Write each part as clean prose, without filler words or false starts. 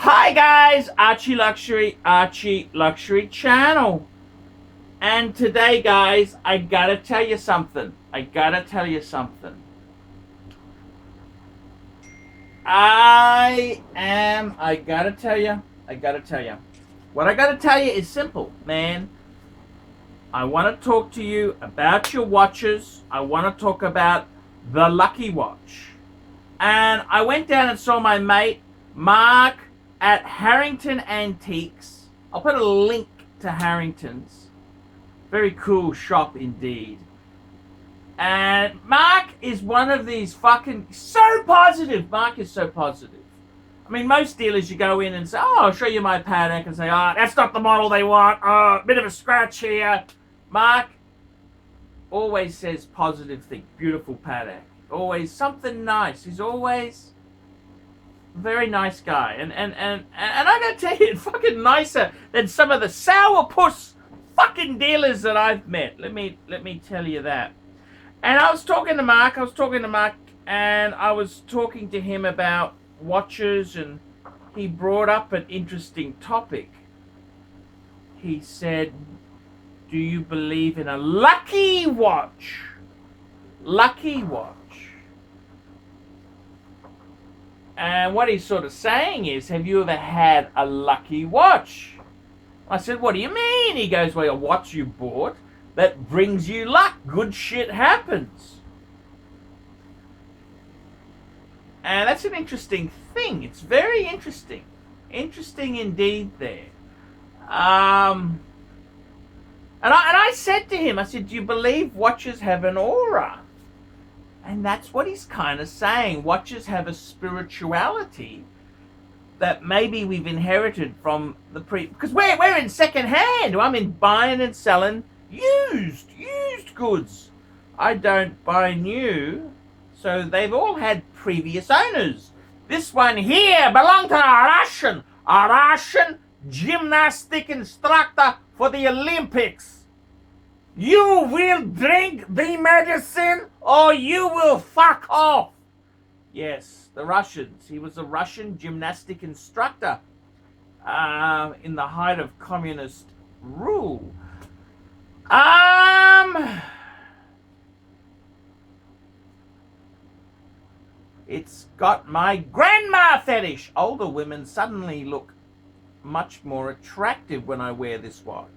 Hi guys, ArchieLuxury channel. And today guys, I gotta tell you something. I gotta tell you, What I gotta tell you is simple, man. I want to talk to you about your watches. I want to talk about the Lucky Watch. And I went down and saw my mate, Mark, at Harrington Antiques. I'll put a link to Harrington's. Very cool shop indeed. And Mark is one of these fucking... so positive. Mark is so positive. I mean, most dealers, you go in and say, oh, I'll show you my paddock, and say, oh, that's not the model they want. Oh, a bit of a scratch here. Mark always says positive things. Beautiful paddock. Always something nice. He's always a very nice guy. And I gotta tell you, it's fucking nicer than some of the sourpuss fucking dealers that I've met. Let me tell you that. And I was talking to Mark, and I was talking to him about watches, and he brought up an interesting topic. He said, do you believe in a lucky watch? Lucky watch. And what he's sort of saying is, have you ever had a lucky watch? I said, what do you mean? He goes, well, a watch you bought that brings you luck. Good shit happens. And that's an interesting thing. It's very interesting. Interesting indeed there. And I said to him, I said, do you believe watches have an aura? And that's what he's kind of saying. Watches have a spirituality that maybe we've inherited from the because we're in second hand. I'm in buying and selling used goods. I don't buy new. So they've all had previous owners. This one here belonged to a Russian gymnastic instructor for the Olympics. You will drink the medicine or you will fuck off. Yes, the Russians. He was a Russian gymnastic instructor in the height of communist rule. It's got my grandma fetish. Older women suddenly look much more attractive when I wear this watch.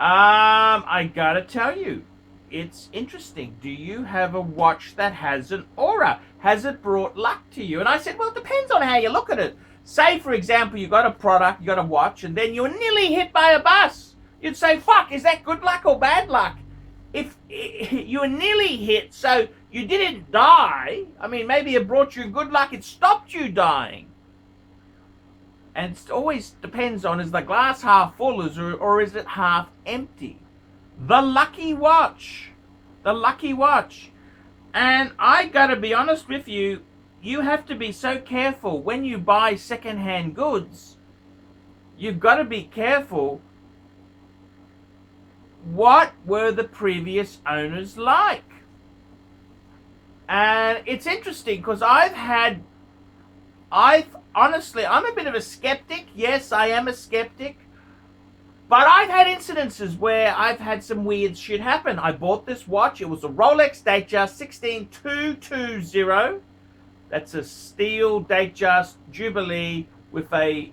I gotta tell you, it's interesting. Do you have a watch that has an aura? Has it brought luck to you? And I said, well, it depends on how you look at it. Say, for example, you got a product, you got a watch, and then you're nearly hit by a bus. You'd say, fuck, is that good luck or bad luck? If you were nearly hit, so you didn't die, I mean, maybe it brought you good luck, it stopped you dying. And it always depends on, is the glass half full or is it half empty? The lucky watch. The lucky watch. And I gotta be honest with you, you have to be so careful when you buy second-hand goods. You've got to be careful. What were the previous owners like? And it's interesting because honestly, I'm a bit of a skeptic. Yes, I am a skeptic. But I've had incidences where I've had some weird shit happen. I bought this watch. It was a Rolex Datejust 16220. That's a steel Datejust Jubilee with a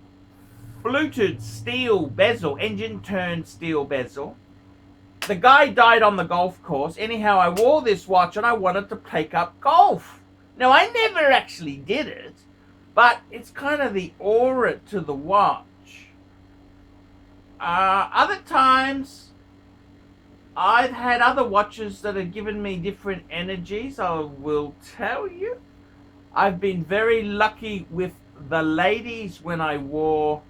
fluted steel bezel, engine-turned steel bezel. The guy died on the golf course. Anyhow, I wore this watch and I wanted to take up golf. Now, I never actually did it, but it's kind of the aura to the watch. Other times, I've had other watches that have given me different energies, I will tell you. I've been very lucky with the ladies when I wore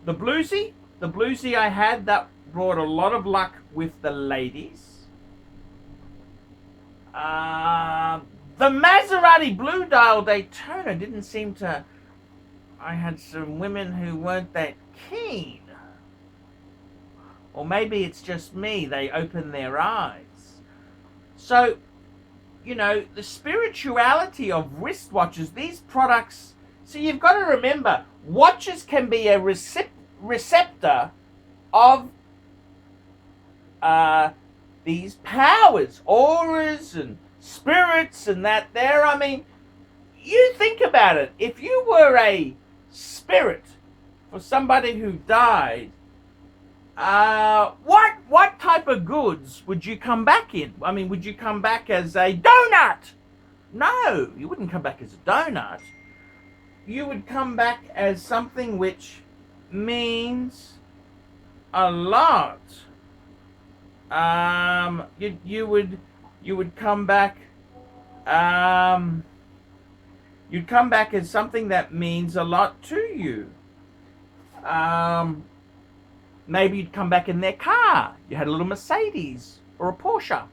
the bluesy. The bluesy I had, that brought a lot of luck with the ladies. The Maserati Blue Dial Daytona didn't seem to... I had some women who weren't that keen. Or maybe it's just me, they opened their eyes. So, the spirituality of wristwatches, these products. So you've got to remember, watches can be a receptor of these powers, auras and spirits and that there. I mean, you think about it. If you were a spirit for somebody who died, what type of goods would you come back in? I mean, would you come back as a donut? No, you wouldn't come back as a donut. You would come back as something which means a lot. You would come back. You'd come back as something that means a lot to you. Maybe you'd come back in their car. You had a little Mercedes or a Porsche.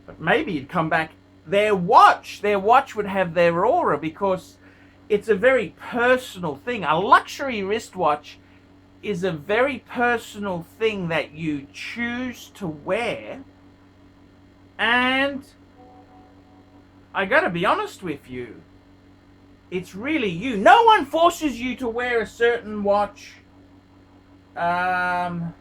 But maybe you'd come back their watch. Their watch would have their aura, because it's a very personal thing. A luxury wristwatch is a very personal thing that you choose to wear. And I gotta be honest with you, it's really you. No one forces you to wear a certain watch. That's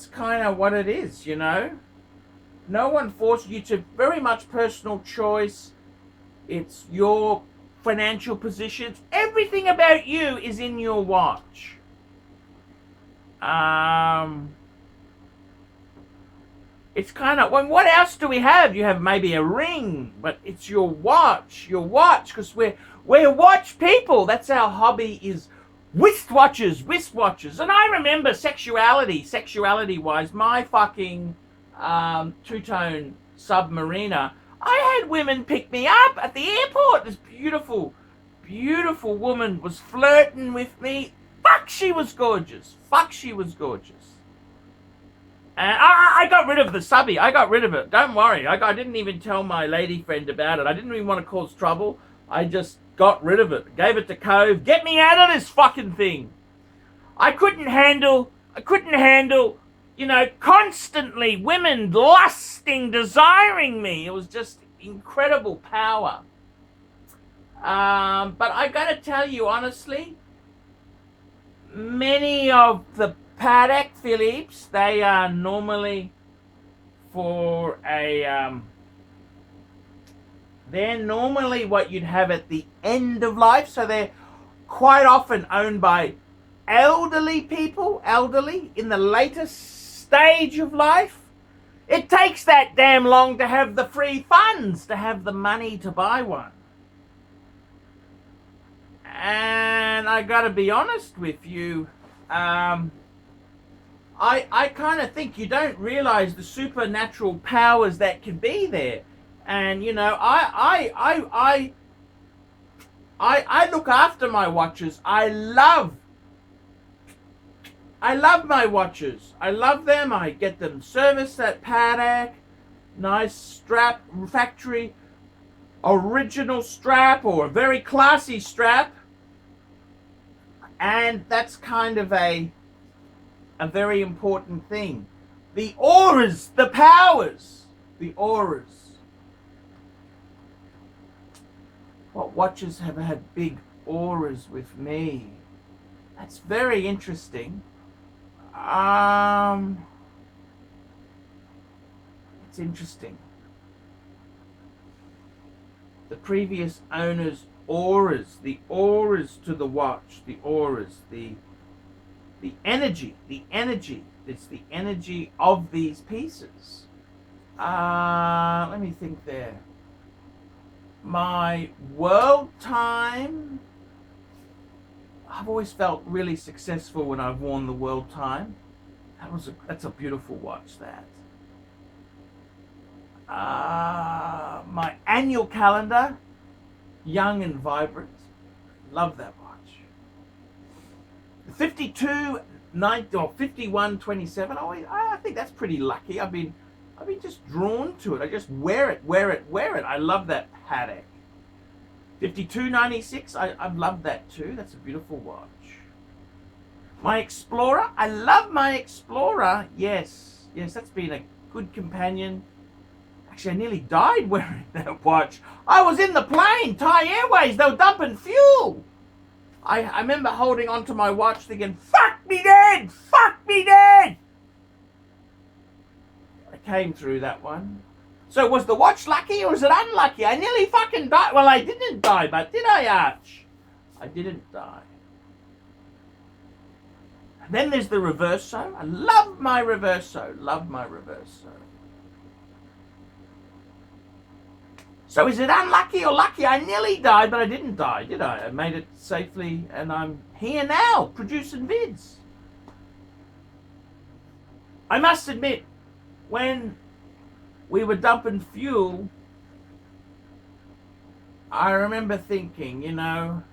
kind of what it is, No one forces you to. Very much personal choice. It's your financial positions. Everything about you is in your watch. It's kind of, well, what else do we have? You have maybe a ring, but it's your watch, because we're watch people. That's our hobby, is wristwatches. And I remember sexuality-wise, my fucking two-tone Submariner, I had women pick me up at the airport. This beautiful woman was flirting with me. Fuck, she was gorgeous. And I got rid of the subby. I got rid of it. Don't worry. I didn't even tell my lady friend about it. I didn't even want to cause trouble. I just got rid of it. Gave it to Cove. Get me out of this fucking thing. I couldn't handle, constantly women lusting, desiring me. It was just incredible power. But I gotta tell you honestly, many of the Patek Philippe's, they are normally for a, they're normally what you'd have at the end of life. So they're quite often owned by elderly people, in the latest stage of life. It takes that damn long to have the free funds, to have the money to buy one. And I gotta be honest with you, I kind of think you don't realize the supernatural powers that can be there. And I look after my watches. I love my watches. I love them. I get them serviced at Patek. Nice strap, factory original strap, or a very classy strap. And that's kind of a very important thing. The auras, the powers, the auras. What watches have had big auras with me? That's very interesting. It's interesting. The previous owner's auras, the auras to the watch, the auras, the energy, it's the energy of these pieces. Let me think there. My world time, I've always felt really successful when I've worn the world time. That's a beautiful watch, that. My annual calendar, young and vibrant. Love that watch. 5127. I think that's pretty lucky. I've been just drawn to it. I just wear it. I love that Patek. 5296. I've loved that too. That's a beautiful watch. My Explorer. I love my Explorer. Yes, that's been good companion. Actually, I nearly died wearing that watch. I was in the plane, Thai Airways. They were dumping fuel. I remember holding onto my watch thinking, fuck me dead! Fuck me dead! I came through that one. So was the watch lucky or was it unlucky? I nearly fucking died. Well, I didn't die, but did I, Arch? I didn't die. And then there's the reverso. I love my reverso. Love my reverso. So is it unlucky or lucky? I nearly died, but I didn't die, did I? I made it safely, and I'm here now, producing vids. I must admit, when we were dumping fuel, I remember thinking, you know,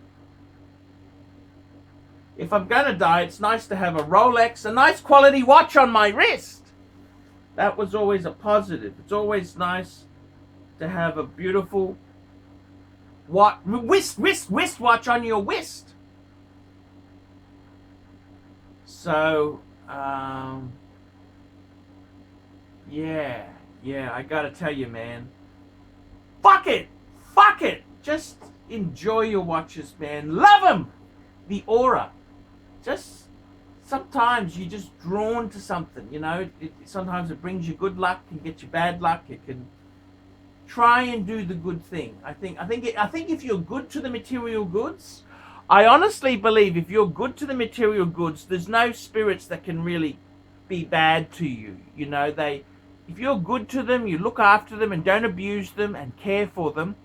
if I'm going to die, it's nice to have a Rolex, a nice quality watch on my wrist. That was always a positive. It's always nice to have a beautiful wrist watch on your wrist. So, yeah, I gotta tell you, man. Fuck it. Just enjoy your watches, man. Love them. The aura. Just sometimes you're just drawn to something, you know. Sometimes it brings you good luck, can get you bad luck. It can try and do the good thing. I think if you're good to the material goods, I honestly believe if you're good to the material goods, there's no spirits that can really be bad to you. You know, if you're good to them, you look after them and don't abuse them and care for them,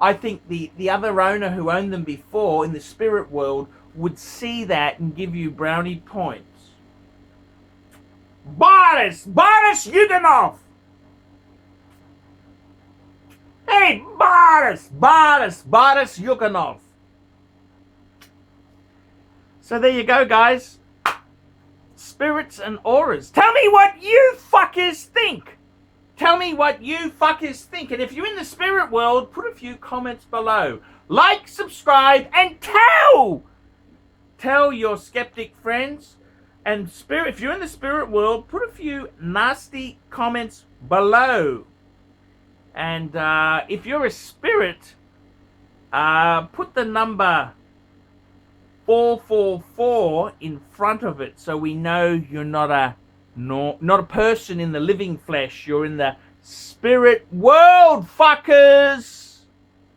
I think the other owner who owned them before in the spirit world would see that and give you brownie points. Boris Yuganov! Hey, Boris Yuganov. So there you go, guys. Spirits and auras. Tell me what you fuckers think. And if you're in the spirit world, put a few comments below. Like, subscribe, and tell your skeptic friends. And if you're in the spirit world, put a few nasty comments below. And if you're a spirit, put the number 444 in front of it so we know you're not a person in the living flesh. You're in the spirit world, fuckers.